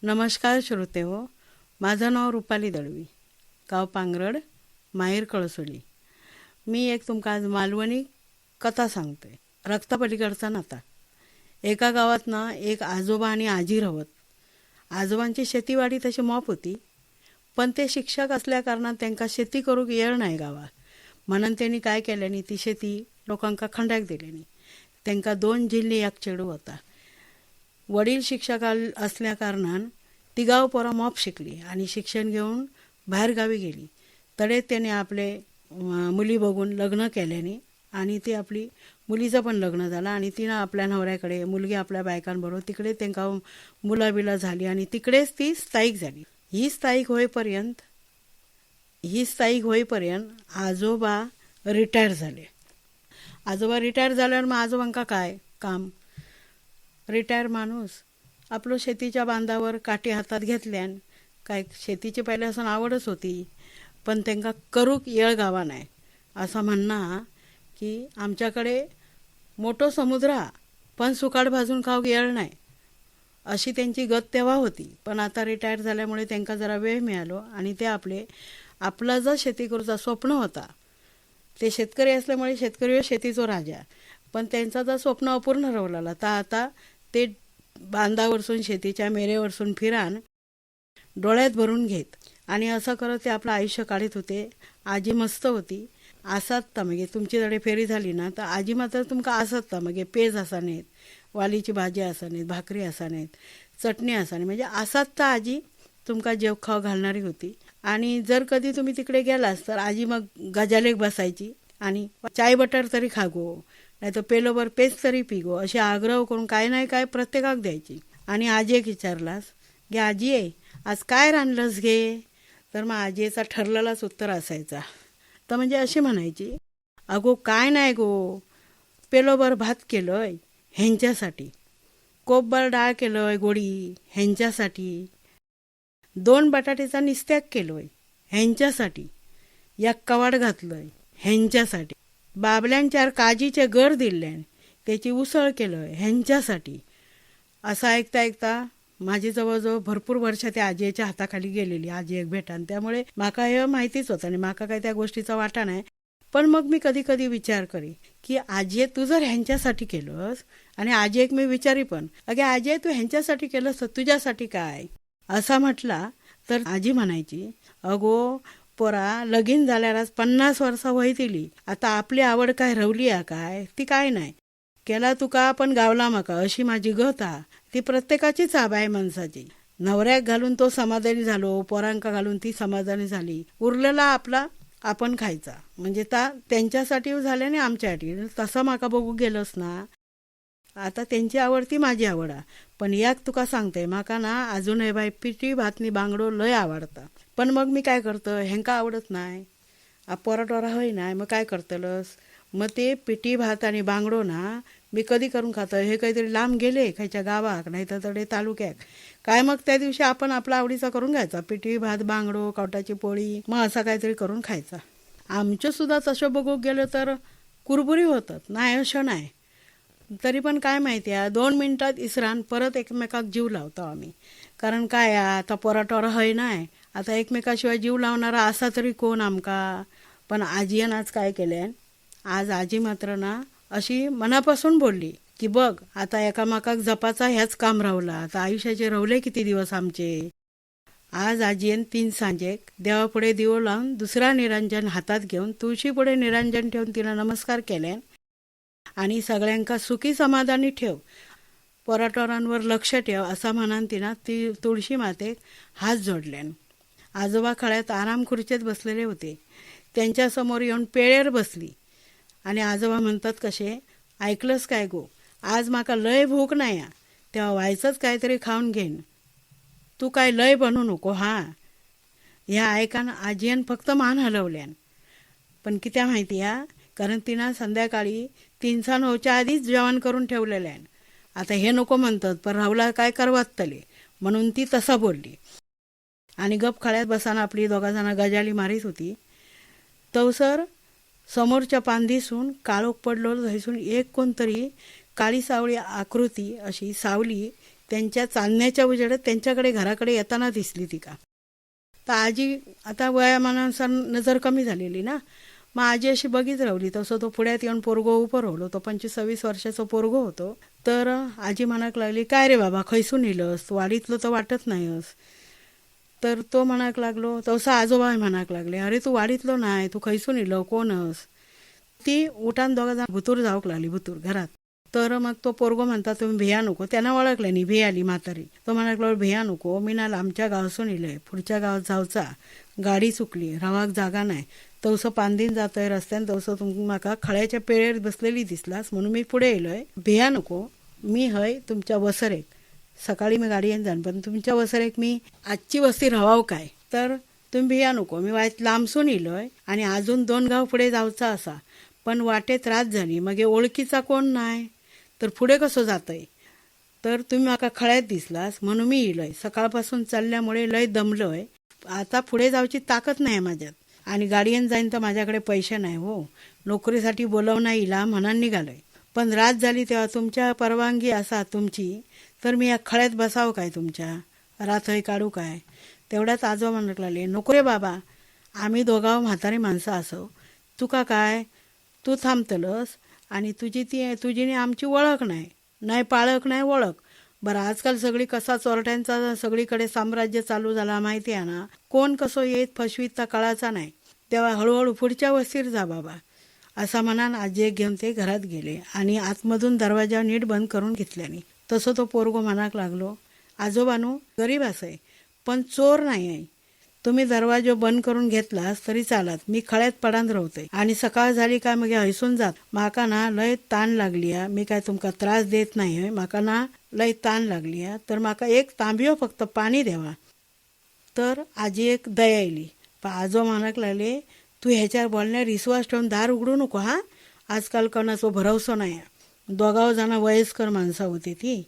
नमस्कार श्रोते हो. माझं नाव रुपाली दळवी, गाव पांगरड, माहेर कळसोली. मी एक तुमका आज मालवणी कथा सांगते. रक्तापलीकडचा नाता. एका गावात ना एक आजोबा आणि आजी राहत. आजोबांची शेतीवाडी तशी मॉप होती, पण ते शिक्षक असल्या कारणात त्यांका शेती करूक येळ नाही गावात. म्हणून त्यांनी काय केल्यानी ती शेती लोकांका खंड्याक दिल्यानी. त्यांका 2 जिल्हे एक चेडू होता. वडील शिक्षक असल्या कारणान तिघाव पोरा मॉप शिकली आणि शिक्षण घेऊन बाहेरगावी गेली. तडे त्याने आपले मुली बघून लग्न केल्याने आणि ती आपली मुलीचं पण लग्न झालं आणि तिनं आपल्या नवऱ्याकडे, मुलगी आपल्या बायकांबरोबर तिकडे त्यांना मुलाबिला झाली आणि तिकडेच ती स्थायिक झाली. ही स्थायिक होईपर्यंत आजोबा रिटायर झाले. आजोबा रिटायर झाल्यावर मग आजोबांका काय काम? रिटायर माणूस आपलं शेतीच्या बांधावर काठी हातात घेतल्यान काय शेतीची पहिल्यापासून आवडच होती, पण त्यांना करूक येळ गावा नाही. असं म्हणणं की आमच्याकडे मोठो समुद्र हा, पण सुकाट भाजून खाऊक येळ नाही, अशी त्यांची गत तेव्हा होती. पण आता रिटायर झाल्यामुळे त्यांना जरा वेळ मिळालो आणि ते आपला जो शेती करूचा स्वप्न होता, ते शेतकरी असल्यामुळे शेतकरी शेतीचो राजा, पण त्यांचा जर स्वप्न अपूर्ण राहिला तर आता ते बांधावरसून शेतीच्या मेरेवरसून फिरान डोळ्यात भरून घेत आणि असं करत ते आपलं आयुष्य काढत होते. आजी मस्त होती. आसात मगे तुमच्याकडे फेरी झाली ना तर आजी मात्र तुमका आसत मगे पेज असा नाहीत, वालीची भाजी असा नाहीत, भाकरी असा नाहीत, चटणी असा नाही, म्हणजे आसात तर आजी तुमका जेव खाव घालणारी होती. आणि जर कधी तुम्ही तिकडे गेलास तर आजी मग गजालेक बसायची आणि चाय बटर तरी खागो, नाही तर पेलोभर पेज तरी पिगो, असे आग्रह करून काय नाही काय प्रत्येकाक द्यायची. आणि आजी एक विचारलास गे आजी आहे आज काय रांधलंस घे, तर मग आजीचा ठरलेलाच उत्तर असायचा. तर म्हणजे अशी म्हणायची, अगो काय नाही गो, पेलोभर भात केलंय ह्यांच्यासाठी, कोपभर डाळ केलंय गोडी ह्यांच्यासाठी, 2 बटाट्याचा निस्त्याक केलोय ह्यांच्यासाठी, एक कवाड घातलंय ह्यांच्यासाठी, बाबल्यान 4 काजीचे गर दिल्यान त्याची उसळ केलंय ह्यांच्यासाठी. असं ऐकता ऐकता माझी जवळजवळ भरपूर वर्ष त्या आजीच्या हाताखाली गेलेली. आजी एक भेटान, त्यामुळे माका हे माहितीच होतं आणि माका काय त्या गोष्टीचा वाटा नाही. पण मग मी कधी कधी विचार करी की आजी तू जर ह्यांच्यासाठी केलंस, आणि आजी एक मी विचारी पण अगे आजी तू ह्यांच्यासाठी केलंस तर तुझ्यासाठी काय असा म्हटला तर आजी म्हणायची, अगो पोरा लगीन झाल्यालाच 50 वर्षा वयतली, आता आपली आवड काय रवली आहे काय, ती काय नाही केला तुका पण गावला माका, अशी माझी गत हा. ती प्रत्येकाचीच आबा आहे माणसाची. नवऱ्याक घालून तो समाधानी झालो, पोरांका घालून ती समाधानी झाली, उरलेला आपला आपण खायचा, म्हणजे त्यांच्यासाठी झाल्याने आमच्यासाठी. तसं माका बघू गेलंस ना, आता त्यांची आवड ती माझी आवड आहे. पण याक तुका सांगते माका ना अजूनही बाई पिठी भातनी बांगडो लय आवडता. पण मग मी काय करतं, ह्यांका आवडत नाही, पोराटोरा होई नाही, मग काय करतलस, मग ते पिठी भात आणि बांगडो ना मी कधी करून खातं, हे काहीतरी लांब गेले खायच्या गावाक नाही तर तडे तालुक्याक काय, मग त्या दिवशी आपण आपला आवडीचा करून घ्यायचा, पिठी भात बांगडो कवटाची पोळी, मग असा काहीतरी करून खायचा. आमचं सुद्धा तसं बघू गेलं तर कुरबुरी होतात नाही असं नाही, तरी पण काय माहिती आहे 2 मिनिटात इसरान परत एकमेकाक जीव लावतो आम्ही. कारण काय आता पोराटोरा हय नाही, आता एकमेकाशिवाय जीव लावणारा असा तरी कोण आमका. पण आजीनं आज काय केले, आज आजी मात्र ना अशी मनापासून बोलली की बघ आता एकामेकाक जपाचा ह्याच काम राहला, आता आयुष्याचे रवले किती दिवस आमचे. आज आजीन 3 सांजेक देवापुढे दिवो लावून दुसरा निरंजन हातात घेऊन तुळशीपुढे निरंजन ठेवून तिला नमस्कार केले आणि सगळ्यांका सुखी समाधानी ठेव, पोराटोरांवर लक्ष ठेव असा म्हणान तिनं ती तुळशी मातेक हात जोडल्यान. आजोबा खळ्यात आराम खुर्चीत बसलेले होते. त्यांच्यासमोर येऊन पेळेर बसली आणि आजोबा म्हणतात कसे, ऐकलंस काय गो, आज माका लय भूक नाही आहे, तेव्हा व्हायचंच काहीतरी खाऊन घेईन, तू काय लय बनू नको हा. ह्या ऐकान आजीन फक्त मान हलवल्यान. पण कित्या माहिती हा, कारण तिनं संध्याकाळी 3:09च्या आधीच जेवण करून ठेवलेलं आहे. आता हे नको म्हणतात पण राहुला काय करवात तले, म्हणून ती तसं बोलली आणि गप खळ्यात बसाना आपली 2 जण गजाली मारीत होती. तवसर समोरच्या पांदीसून काळोख पडलो, थैसून एक कोणतरी काळी सावळी आकृती अशी सावली त्यांच्या चालण्याच्या उजेडात त्यांच्याकडे घराकडे येताना दिसली तिका. तर आजी आता वयामानानुसार नजर कमी झालेली ना, मग आजी अशी बघीत राहिली. तसं तो पुढ्यात येऊन पोरगो उभं राहिलो. तो 25-26 वर्षाचा पोरगो होतो. तर आजी म्हणाक लागली, काय रे बाबा खैसून इलस, वाडीतलं तर वाटत नाहीस. तर तो म्हणाक लागलो, तसं आजोबा म्हणाक लागले, अरे तू वाडीतलो नाही, तू खैसून इलो, कोणस. ती उठान दोघा जण भुतूर जाऊक लागली, भुतूर घरात. तर मग तो पोरगो म्हणता, तुम्ही भिया नको. त्यांना ओळखलं नाही, भिया आली म्हातारी. तो म्हणाक लागलो, भिया नको, मी ना आमच्या गावासून इलंय, पुढच्या गावात जाऊचा, गाडी चुकली, रावाक जागा नाही. तवसं पांदीन जातोय रस्त्यान, तवसं तुम्ही माका खळ्याच्या पेळेर बसलेली दिसलास म्हणून मी पुढे येलोय. भिया नको, मी हय तुमच्या वसरेक. सकाळी मी गाडयेन जाण, पण तुमच्या वसरेक मी आजची वस्ती राहाव काय. तर तुम्ही भिया नको, मी वायत लांबसून इलोय आणि अजून 2 गाव पुढे जाऊचा असा, पण वाटेत रात झाली, मग ओळखीचा कोण नाही, तर पुढे कसं जातंय. तर तुम्ही माका खळ्यात दिसलास म्हणून मी इलोय. सकाळपासून चालल्यामुळे लय दमलोय, आता पुढे जाऊची ताकद नाही माझ्यात, आणि गाडीयेन जाईन तर माझ्याकडे पैसे नाही हो. नोकरीसाठी बोलवणं इला म्हणून निघालोय, पण रात झाली तेव्हा तुमच्या परवानगी असा तुमची, तर मी या खळ्यात बसावं काय तुमच्या, रातही काढू काय. तेवढ्यात आजोबा म्हणत लागले, नको रे बाबा, आम्ही दोघाव म्हातारी माणसं असो, तुका काय, तू थांबतलस, आणि तुझी नी आमची ओळख नाही, नाही पाळख नाही ओळख. बरं आजकाल सगळी कसा चोरट्यांचा सगळीकडे साम्राज्य चालू झाला माहिती आहे ना, कोण कसं येत फसवीत कळाचा नाही. तेव्हा हळूहळू पुढच्या वस्तीर जा बाबा, असा म्हणान आजी घेऊन ते घरात गेले आणि आतमधून दरवाजा नीट बंद करून घेतल्याने. तसं तो पोरगो म्हणाक लागलो, आजोबानू गरीब असाय, पण चोर नाही आहे. तुम्ही दरवाजा बंद करून घेतलास तरी चालत, मी खळ्यात पडान राहतोय, आणि सकाळ झाली काय मग हैसून जात. माका ना लय ताण लागली, मी काय तुमका त्रास देत नाही, माका ना लय ताण लागली, तर माका एक तांबियो फक्त पाणी द्यावा. तर आजी एक दया येईल. पण आजो म्हणाक लागले, तू ह्याच्यावर बोलण्यावर विश्वास ठेवून दार उघडू नको हा, आजकाल कोणाचा भरवसा नाही. दोघाव जण वयस्कर माणसं होती ती.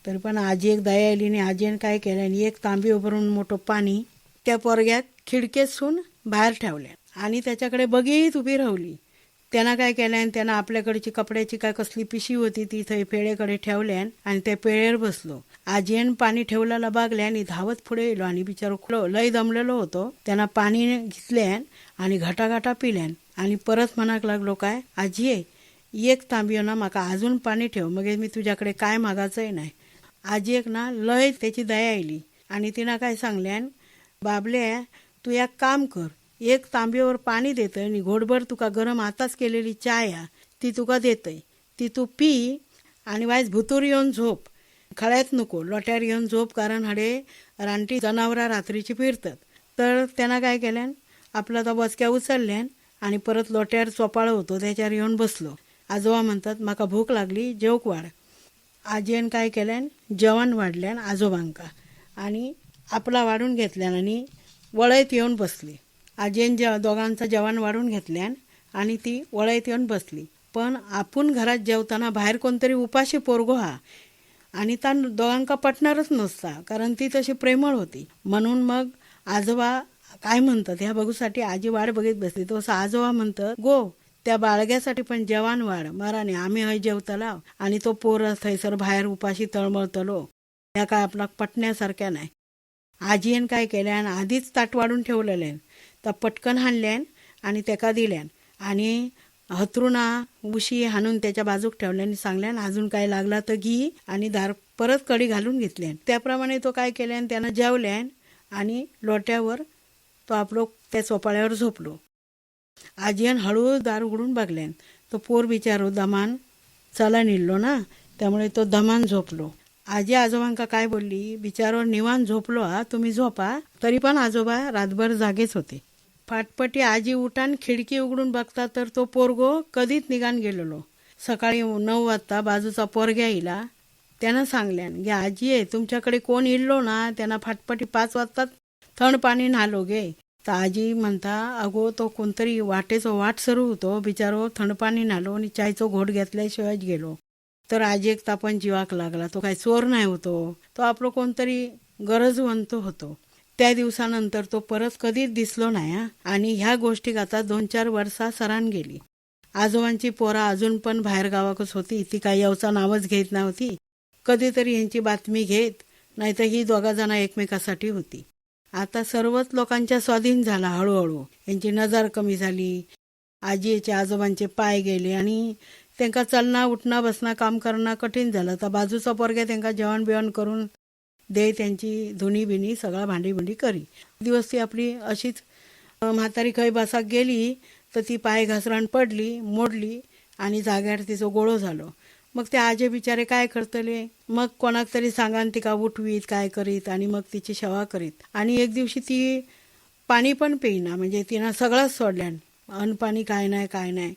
तरी पण आजी एक दया आली आणि आजीने काय केलं, आणि एक तांबी उभारून मोठं पाणी त्या पोरग्यात खिडकेसून बाहेर ठेवल्या आणि त्याच्याकडे बघीत उभी राहिली. त्यांना काय केल्यान, त्यांना आपल्याकडची कपड्याची काय कसली पिशी होती ती थंय पेळेकडे ठेवल्यान आणि त्या पेळेवर बसलो. आजीन पाणी ठेवल्याला बागल्या आणि धावत पुढे येलो आणि बिचारो लय दमलेलो होतो. त्यांना पाणी घेतल्यान आणि घटाघटा पिल्यान आणि परत म्हणाक लागलो, काय आजी एक तांबियो ना माका अजून पाणी ठेव, मग मी तुझ्याकडे काय मागायचंय नाही. आजी एक ना लय त्याची दया आली आणि तिनं काय सांगल्यान, बाबले तू एक काम कर, एक तांब्यावर पाणी देतय आणि घोटभर तुका गरम आताच केलेली चाय ती तुका देतय, ती तू पी आणि वायच भुतूर येऊन झोप. खळ्यात नको, लोट्यावर येऊन झोप, कारण हडे रानटी जनावरा रात्रीची फिरतात. तर त्यांना काय केल्यान, आपला तो बसक्या उचलल्यान आणि परत लोट्यावर चोपाळ होतो त्याच्यावर येऊन बसलो. आजोबा म्हणतात, माका भूक लागली, जेवक वाढ. आजीन काय केल्यान, जेवण वाढल्यान आजोबांका आणि आपला वाढून घेतल्यान आणि वळईत येऊन बसली. आजीन दोघांचं जेवण वाढून घेतल्यान आणि ती वळईत येऊन बसली. पण आपण घरात जेवताना बाहेर कोणतरी उपाशी पोरगो हा, आणि त्या दोघांका पटणारच नसता, कारण ती तशी प्रेमळ होती. म्हणून मग आजोबा काय म्हणतात ह्या बघूसाठी आजी वाढ बघित बसली. तो आजोबा म्हणतात, गो त्या बाळग्यासाठी पण जेवण वाढ, मराने आम्ही हय जेवतला आणि तो पोर थैसर बाहेर उपाशी तळमळतलो, त्या काय आपला पटण्यासारख्या नाही. आजीन काय केल्यान, आधीच ताट वाढून ठेवलेल्यान तर पटकन हाणल्यान आणि त्याका दिल्यान आणि हतरुणा उशी हाणून त्याच्या बाजूक ठेवल्यान, सांगल्यान अजून काय लागला तर घी, आणि दार परत कडी घालून घेतल्यान. त्याप्रमाणे तो काय केल्यान, त्यानं जेवल्यान आणि लोट्यावर तो आपलो त्या चोपाळ्यावर झोपलो. आजीन हळू दार उघडून बघल्यान, तो पोर बिचारो दमान चला निघलो ना, त्यामुळे तो दमान झोपलो. आजी आजोबांका काय बोलली, बिचारो निवांत झोपलो हा, तुम्ही झोपा. तरी पण आजोबा रातभर जागेच होते. फाटपटी आजी उठान खिडकी उघडून बघता तर तो पोरगो कधीच निघान गेलेलो. सकाळी 9 वाजता बाजूचा पोरग्या इला. त्यानं सांगल्यान, गे आजी आहे तुमच्याकडे कोण इल्लो ना, त्यांना फाटपटी 5 वाजता थंड पाणी नालो गे. तर आजी म्हणता, अगो तो कोणतरी वाटेचो वाट सरू होतो, बिचारो थंड पाणी नालो आणि चायचो घोट घेतल्याशिवायच गेलो. तर आजी एक तापण जीवाक लागला, तो काय चोर नाही होतो, तो आपलं कोणतरी गरजवंत होतो. त्या दिवसानंतर तो परत कधीच दिसलो नाही. आणि ह्या गोष्टीक आता 2-4 वर्षा सरान गेली. आजोबांची पोरा अजून पण बाहेर गावाकच होती, ती काय यावचा नावच घेत नव्हती. कधीतरी ह्यांची बातमी घेत, नाहीतर ही दोघा जण एकमेकासाठी होती. आता सर्वच लोकांच्या स्वाधीन झाला. हळूहळू यांची नजर कमी झाली, आजीचे आजोबांचे पाय गेले आणि त्यांना चलना उठणं बसणं काम करणं कठीण झालं. तर बाजूचा पोरग्या त्यांना जेवण बिवण करून दे, त्यांची धुणी बिणी सगळा भांडी बिंडी करी. दिवस ती आपली अशीच म्हातारी खै बसाक गेली तर ती पाय घसरण पडली, मोडली आणि जाग्यावर तिचं गोळो झालो. मग ते आजे बिचारे काय करतले, मग कोणाक तरी सांगान तिका उठवीत काय करीत आणि मग तिची सेवा करीत. आणि एक दिवशी ती पाणी पण पेईना, म्हणजे तिनं सगळंच सोडल्यान, अन्न पाणी काय नाही.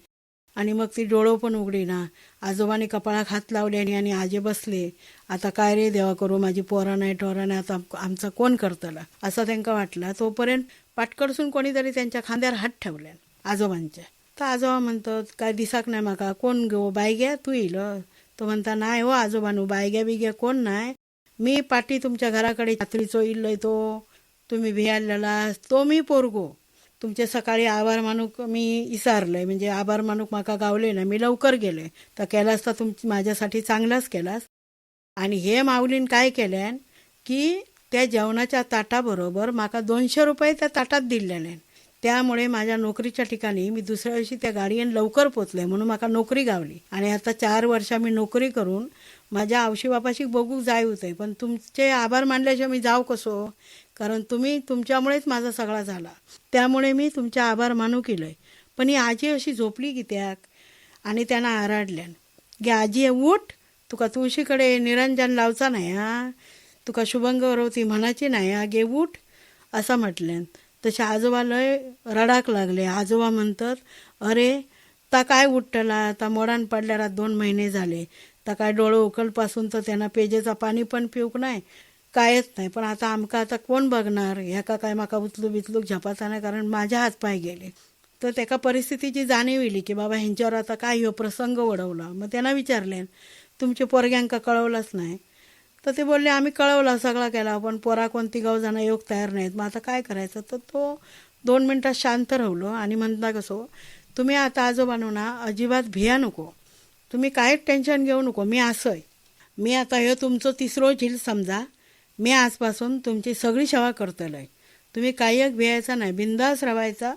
आणि मग ती डोळो पण उघडीना. आजोबाने कपाळात हात लावल्याने आणि आजे बसले. आता काय रे देवा करू, माझी पोरं नाही टोरा नाही, आता आमचं कोण करतला असं त्यांना वाटला. तोपर्यंत पाटकडसून कोणीतरी त्यांच्या खांद्यावर हात ठेवल्यान आजोबांच्या. तर आजोबा म्हणतात, काय दिसाक नाही माका, कोण घेऊ, बायग्या तू येईल. तो म्हणता, नाही हो आजोबानू, बायग्या बिग्या कोण नाही, मी पाटी तुमच्या घराकडे छात्रीचो इल्लय, तो तुम्ही भियालेला तो मी पोरगो. तुमचे सकाळी आभार मानूक मी इसारलंय, म्हणजे आभार मानूक माका गावले ना, मी लवकर गेले. तर केलास तर माझ्यासाठी चांगलाच केलास. आणि हे माऊलीन काय केल्यान की त्या जेवणाच्या ताटाबरोबर माका 200 रुपये त्या ताटात दिलेले. त्यामुळे माझ्या नोकरीच्या ठिकाणी मी दुसऱ्या दिवशी त्या गाडीने लवकर पोचले, म्हणून माका नोकरी गावली. आणि आता 4 वर्षा मी नोकरी करून माझ्या आवशी बापाशी बघूक जाय होते, पण तुमचे आभार मानल्याशिवाय मी जाऊ कसो, कारण तुम्ही तुमच्यामुळेच माझा सगळा झाला, त्यामुळे मी तुमचे आभार मानू केलंय. पण ही आजी अशी झोपली की त्याक, आणि त्यांना आराडल्यान, गे आजी उठ, तुका तुळशीकडे निरंजन लावचा नाही हा, तुका शुभंगवरवती म्हणायची नाही हा, गे उठ असं म्हटल्यान. तसे आजोबा लय रडाक लागले. आजोबा म्हणतात, अरे ता काय उठला, ता मोडान पडल्याला 2 महिने झाले, ता काय डोळं उकलपासून तर त्यांना पेजेचा पाणी पण पिऊक नाही, कायच नाही. पण आता आमका आता कोण बघणार, ह्याका काय माका उचलूक झपाचा नाही, कारण माझ्या हातपाय गेले. तर त्याका परिस्थितीची जाणीव येली की बाबा ह्यांच्यावर आता काय ह्यो प्रसंग ओढवला. मग त्यांना विचारले, तुमच्या पोरग्यांका कळवलंच नाही. तर ते बोलले, आम्ही कळवलं सगळा केला, पण पोरा कोणती गाव जाणं योग तयार नाहीत, मग आता काय करायचं. तर तो 2 मिनिटात शांत राहिलो आणि म्हणता, कसो तुम्ही आता आजोबांनो ना अजिबात भिया नको, तुम्ही काहीच टेन्शन घेऊ नको, मी असंय, मी आता ह्यो तुमचं 3रो झील समजा, मी आजपासून तुमची सगळी सेवा करतलोय, तुम्ही काही एक भियायचा नाही, बिंदास राहायचा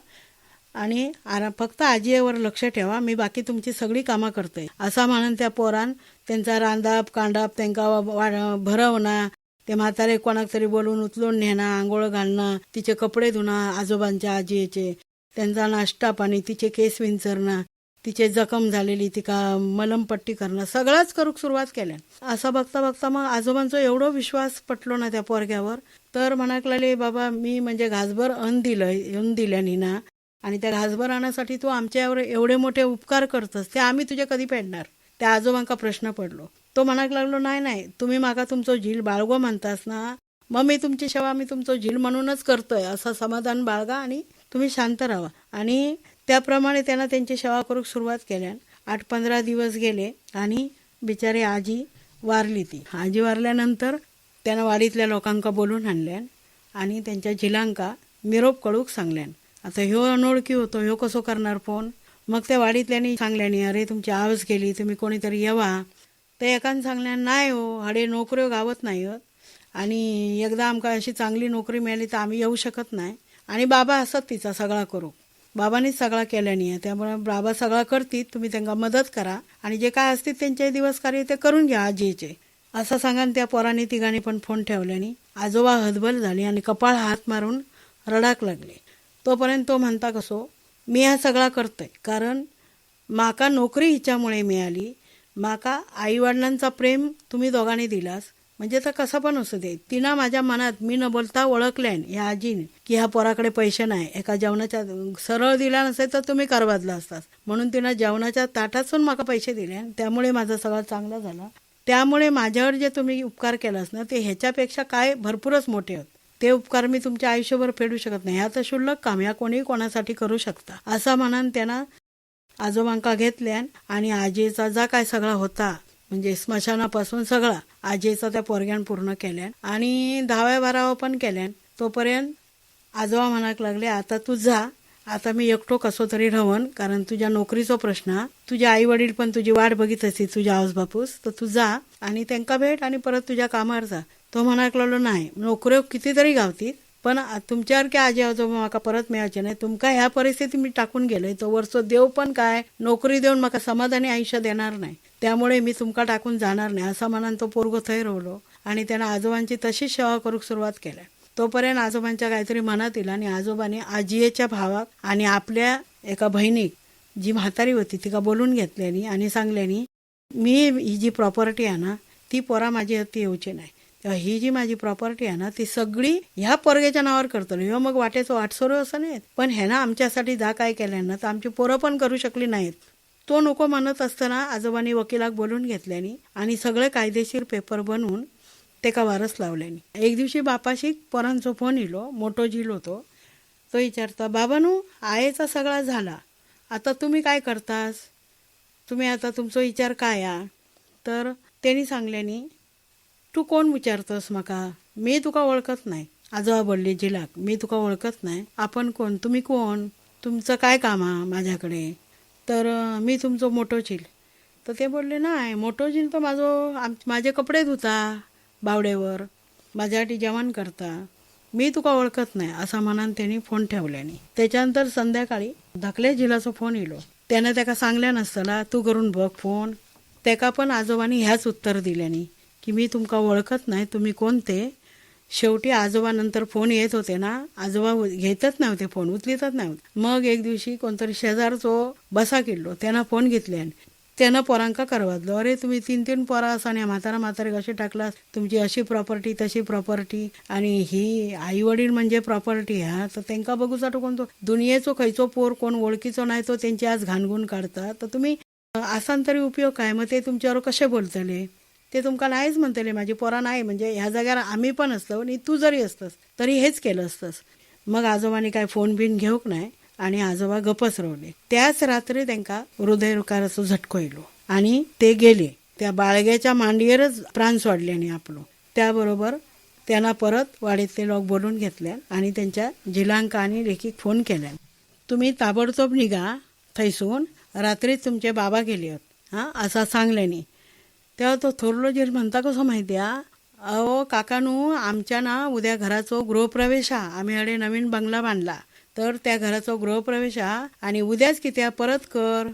आणि फक्त आजीवर लक्ष ठेवा, मी बाकी तुमची सगळी कामं करतोय असं म्हणून त्या पोरान त्यांचा रांदाप कांडाप त्यांना भरवणं, ते म्हातारे कोणाक तरी बोलून उचलून नेणं, आंघोळ घालणं, तिचे कपडे धुणं आजोबांच्या आजीचे, त्यांचा नाश्ता पाणी, तिचे केस विंचरणं, तिचे जखम झालेली तिका मलमपट्टी करणं, सगळंच करूक सुरुवात केल्या. असं बघता बघता मग आजोबांचा एवढा विश्वास पटलो ना त्या पोरग्यावर, तर म्हणाक लागले, बाबा मी म्हणजे घासभर अन्न दिल्यानी ना, आणि त्या घासभर आणण्यासाठी तू आमच्यावर एवढे मोठे उपकार करतस, ते आम्ही तुझे कधी फेडणार. त्या आजोबांका प्रश्न पडलो. तो म्हणाक लागलो, नाही तुम्ही माका तुमचं झील बाळगो म्हणतास ना, मग मी तुमची सेवा मी तुमचं झील म्हणूनच करतोय असं समाधान बाळगा आणि तुम्ही शांत राहा. आणि त्याप्रमाणे त्यांना त्यांची सेवा करूक सुरुवात केल्या. 8-15 दिवस गेले आणि बिचारी आजी वारली. ती आजी वारल्यानंतर त्यानं वाडीतल्या लोकांका बोलून आणल्यान आणि त्यांच्या झिलांका निरोप कळूक सांगल्यान. आता ह्यो अनोळखी होतो, ह्यो कसो करणार फोन. मग त्या वाडीतल्यानी सांगल्यानी, अरे तुमची आवाज गेली, तुम्ही कोणीतरी येवा. ते एकान सांगल्यान, नाही हो, हाडे नोकऱ्यो गावत नाही आणि एकदा आमका अशी चांगली नोकरी मिळाली तर आम्ही येऊ शकत नाही. आणि बाबा असत तिचा सगळा करू, बाबांनीच सगळा केल्यानी आहे, त्यामुळे बाबा सगळा करतील, तुम्ही त्यांना मदत करा आणि जे काय असतील त्यांचे दिवस कार्य ते करून घ्या आजीचे असं सांगा. त्या पोरांनी तिघांनी पण फोन ठेवल्यानी आजोबा हतबल झाली आणि कपाळ हात मारून रडाक लागले. तोपर्यंत तो म्हणता, कसो मी हा सगळा करतोय कारण माका नोकरी हिच्यामुळे मिळाली, माका आईवडिलांचा प्रेम तुम्ही दोघांनी दिलास, म्हणजे तर कसं पण असू दे. तिनं माझ्या मनात मी न बोलता ओळखल्यान ह्या आजीने की ह्या पोराकडे पैसे नाही, एका जेवणाच्या सरळ दिला नसेल तर तुम्ही करवाजला असतात, म्हणून तिनं जेवणाच्या ताटातून माका पैसे दिले, त्यामुळे माझं सगळं चांगलं झालं. त्यामुळे माझ्यावर जे तुम्ही उपकार केलास ना, ते ह्याच्यापेक्षा काय भरपूरच मोठे होत. ते उपकार मी तुमच्या आयुष्यभर फेडू शकत नाही, ह्या तर क्षुल्लक काम, ह्या कोणासाठी करू शकता असं म्हणून त्यानं आजोबांका घेतल्यान आणि आजीचा जा काय सगळा होता, म्हणजे स्मशानापासून सगळा आजीचा त्या पोरग्यान पूर्ण केल्यान आणि 10व्या 12व्या पण केल्यान. तोपर्यंत आजोबा म्हणाक लागले, आता तू जा आता मी एकटो कसो तरी राहन, कारण तुझ्या नोकरीचो प्रश्न हा. तुझे आई वडील पण तुझी वाट बघित असतील तुझ्या आऊस बापूस, तर तू जा आणि त्यांका भेट आणि परत तुझ्या कामावर जा. तो म्हणाक लागलो नाही, नोकऱ्यो कितीतरी गावतीत, पण तुमच्यासारखे आजी आजोबा म्हाका परत मिळायचे नाही. तुमका ह्या परिस्थितीत मी टाकून गेलोय, तो वरचो देव पण काय नोकरी देऊन माका समाधानी आयुष्य देणार नाही, त्यामुळे मी तुमका टाकून जाणार नाही, असा म्हणान तो पोरगो थंय राहिलो आणि त्यानं आजोबांची तशीच सेवा करूक सुरुवात केल्या. तोपर्यंत आजोबांच्या काहीतरी मनात येईल आणि आजोबांनी आजीच्या भावाक आणि आपल्या एका बहिणीक, जी म्हातारी होती, तिका बोलून घेतल्यानी आणि सांगल्यानी, मी ही जी प्रॉपर्टी आहे ना, ती पोरा माझी हत्ती येऊची नाही. तेव्हा ही जी माझी प्रॉपर्टी आहे ना, ती सगळी ह्या पोरग्याच्या नावावर करतो. ह्यो मग वाटेचो वाटसरो असं नाहीत, पण ह्यानं आमच्यासाठी जा काय केलं ना, तर आमची पोरं पण करू शकली नाहीत. तो नको म्हणत असताना आजोबांनी वकिलाक बोलून घेतल्यानी आणि सगळे कायदेशीर पेपर बनवून तेका वारस लावल्यानी. एक दिवशी बापाशी पोरांचो फोन इलो, मोठो जिलो तो विचारता, बाबानू आयेचा सगळा झाला, आता तुम्ही काय करतास, तुम्ही आता तुमचा विचार काय आ. तर त्यांनी सांगल्यानी, तू कोण विचारतस माका, मी तुका ओळखत नाही. आजोबा बोलले जिलाक, मी तुका ओळखत नाही, आपण कोण, तुम्ही कोण, तुमचं काय काम हा माझ्याकडे. तर मी तुमचं मोठो चिल. तर ते बोलले, नाही मोठो चिल तर माझे कपडे धुता बावडेवर, माझ्यासाठी जेवण करता, मी तुका ओळखत नाही, असा म्हणान त्यांनी फोन ठेवल्यानी. त्याच्यानंतर संध्याकाळी धाकल्या जिलाचा फोन इलो. त्यानं त्याका सांगल्या नसतला, तू करून बघ फोन. त्याका पण आजोबांनी ह्याच उत्तर दिल्यानी की मी तुमका ओळखत नाही, तुम्ही कोणते. शेवटी आजोबा नंतर फोन येत होते ना, आजोबा घेतच नव्हते फोन, उचलितच नव्हते. मग एक दिवशी कोणतरी शेजारचो बसा किल्लो, त्यानं फोन घेतले, त्यानं पोरांका करवाजलो, अरे तुम्ही 3 पोरा असा आणि म्हातारे कसे टाकलास, तुमची अशी प्रॉपर्टी तशी प्रॉपर्टी, आणि ही आई वडील म्हणजे प्रॉपर्टी ह्या, तर त्यांका बघूसाठी कोणतो दुनियेचो खयचो पोर कोण ओळखीचो नाही तो त्यांची आज घाणगुण काढता, तर तुम्ही असान तरी उपयोग काय. मग ते तुमच्यावर कसे बोलतले, ते तुमका नाहीच म्हणतले, माझी पोरा नाही, म्हणजे ह्या जाग्यावर आम्ही पण असतो आणि तू जरी असतस तरी हेच केलं असतंस. मग आजोबांनी काय फोन बिन घेऊक नाही आणि आजोबा गपच रावले. त्याच रात्री त्यांका हृदयविकाराचो झटको येलो आणि ते गेले. त्या बाळग्याच्या मांडीवरच प्राण सोडल्याने आपलो. त्याबरोबर त्यांना परत वाडीतले लोक बोलून घेतल्या आणि त्यांच्या जिलांका आणि लेखीक फोन केल्या, तुम्ही ताबडतोब निघा थैसून, रात्री तुमचे बाबा गेले होत हा, असा सांगल्याने. तेव्हा तो थोरलो जेल म्हणता कसं माहिती आहे, अहो काकानू, आमच्या ना उद्या घराचो गृहप्रवेश हा, आम्ही अडे नवीन बंगला बांधला, तर त्या घराचा गृहप्रवेश हा आणि उद्याच कित्या परत कर,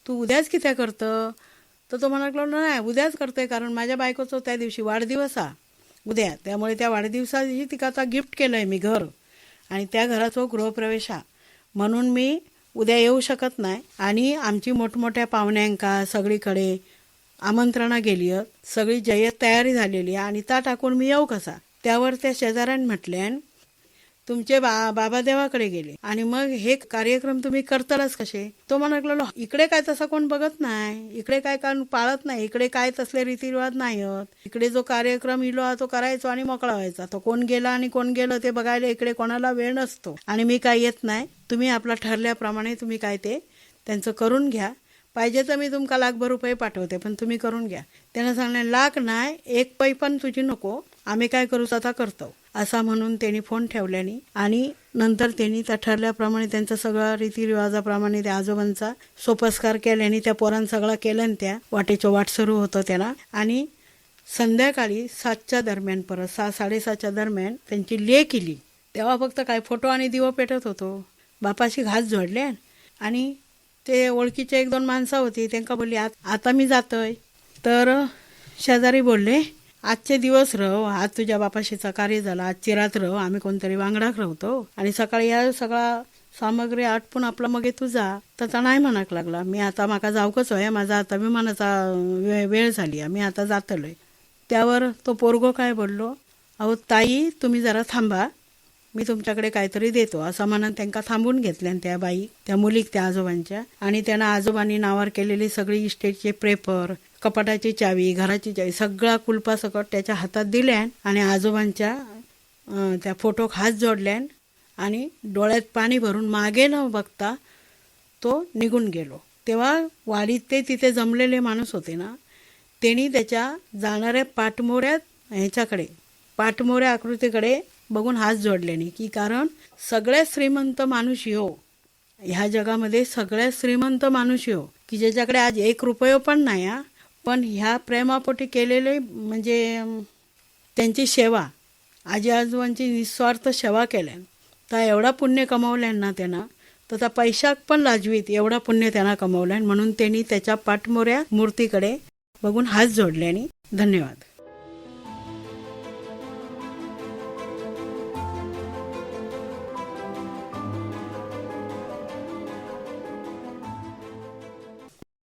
तू उद्याच कित्या करतं. तर तो म्हणाला, नाही उद्याच करतोय, कारण माझ्या बायकोचा त्या दिवशी वाढदिवस हा उद्या, त्यामुळे त्या वाढदिवसाची तिका आता गिफ्ट केलंय मी घर, आणि त्या घराचा गृहप्रवेश हा, म्हणून मी उद्या येऊ शकत नाही. आणि आमची मोठमोठ्या पाहुण्यांका सगळीकडे आमंत्रणा गेली, सगळी जय्यत तयारी झालेली आणि ता टाकून मी येऊ कसा. त्यावर त्या शेजाऱ्याने म्हटल्यान, तुमचे बाबा देवाकडे गेले आणि मग हे कार्यक्रम तुम्ही करतालच कसे. तो म्हणाला, इकडे काय तसं कोण बघत नाही, इकडे काय कान पाळत नाही, इकडे काय तसले रीतिरिवाज नाही होत, इकडे जो कार्यक्रम इलो तो करायचो आणि मोकळा व्हायचा. तो कोण गेला आणि कोण गेलं ते बघायला इकडे कोणाला वेळ नसतो आणि मी काय येत नाही. तुम्ही आपला ठरल्याप्रमाणे तुम्ही काय ते त्यांचं करून घ्या, पाहिजे तर मी तुमका ₹1,00,000 पाठवते, पण तुम्ही करून घ्या. त्यानं सांगले, लाख नाही, 1 पै पण तुझी नको, आम्ही काय करू आता करतो, असा म्हणून त्यांनी फोन ठेवल्यानी. आणि नंतर त्यांनी त्या ठरल्याप्रमाणे त्यांचा सगळा रीतिरिवाजाप्रमाणे त्या आजोबांचा सोपस्कार केल्याने, त्या पोरांना सगळा केल्याने त्या वाटेचं वाट सुरू होतं त्याला. आणि संध्याकाळी 7च्या दरम्यान, परत 6-7:30च्या दरम्यान त्यांची लेक इली. तेव्हा फक्त काय फोटो आणि दिवं पेटत होतो. बापाशी घास जोडले आणि ते ओळखीचे 1-2 माणसं होती, त्यांना बोलली, आता मी जातोय. तर शेजारी बोलले, आजचे दिवस रव, आज तुझ्या बापाशीचा कार्य झाला, आजची रात रव, आम्ही कोणतरी वांगडाक राहतो आणि सकाळी या सगळा सामग्री आटपून आपला मग तू जा. तर नाही म्हणाक लागला, मी आता माका जाऊकच होय, माझा आता विमानाचा वेळ झाली, मी आता जातलोय. त्यावर तो पोरगो काय बोललो, अहो ताई तुम्ही जरा थांबा, मी तुमच्याकडे काहीतरी देतो, असं म्हणून त्यांना थांबून घेतल्या त्या बाई, त्या मुलीक, त्या आजोबांच्या. आणि त्यांना आजोबांनी नावावर केलेली सगळी इस्टेटचे पेपर, कपाटाची चावी, घराची चावी, सगळा कुलपासकट त्याच्या हातात दिल्यान आणि आजोबांच्या त्या फोटोक हात जोडल्यान आणि डोळ्यात पाणी भरून मागे न बघता तो निघून गेलो. तेव्हा वाडीत ते तिथे जमलेले माणूस होते ना, त्यांनी त्याच्या जाणाऱ्या पाठमोऱ्या आकृतीकडे बघून हात जोडल्याने, की कारण सगळ्यात श्रीमंत माणूस हो ह्या जगामध्ये सगळ्यात श्रीमंत माणूस हो की ज्याच्याकडे आज 1 रुपया पण नाही हा, पण ह्या प्रेमापोटी केलेले म्हणजे त्यांची सेवा, आजी आजोबांची निस्वार्थ सेवा केल्यान तर एवढा पुण्य कमावल्यान ना त्यांना, तर त्या पैशाक पण लाजवीत एवढा पुण्य त्यांना कमावल्यान. म्हणून त्यांनी त्याच्या पाठमोऱ्या मूर्तीकडे बघून हात जोडले आणि धन्यवाद.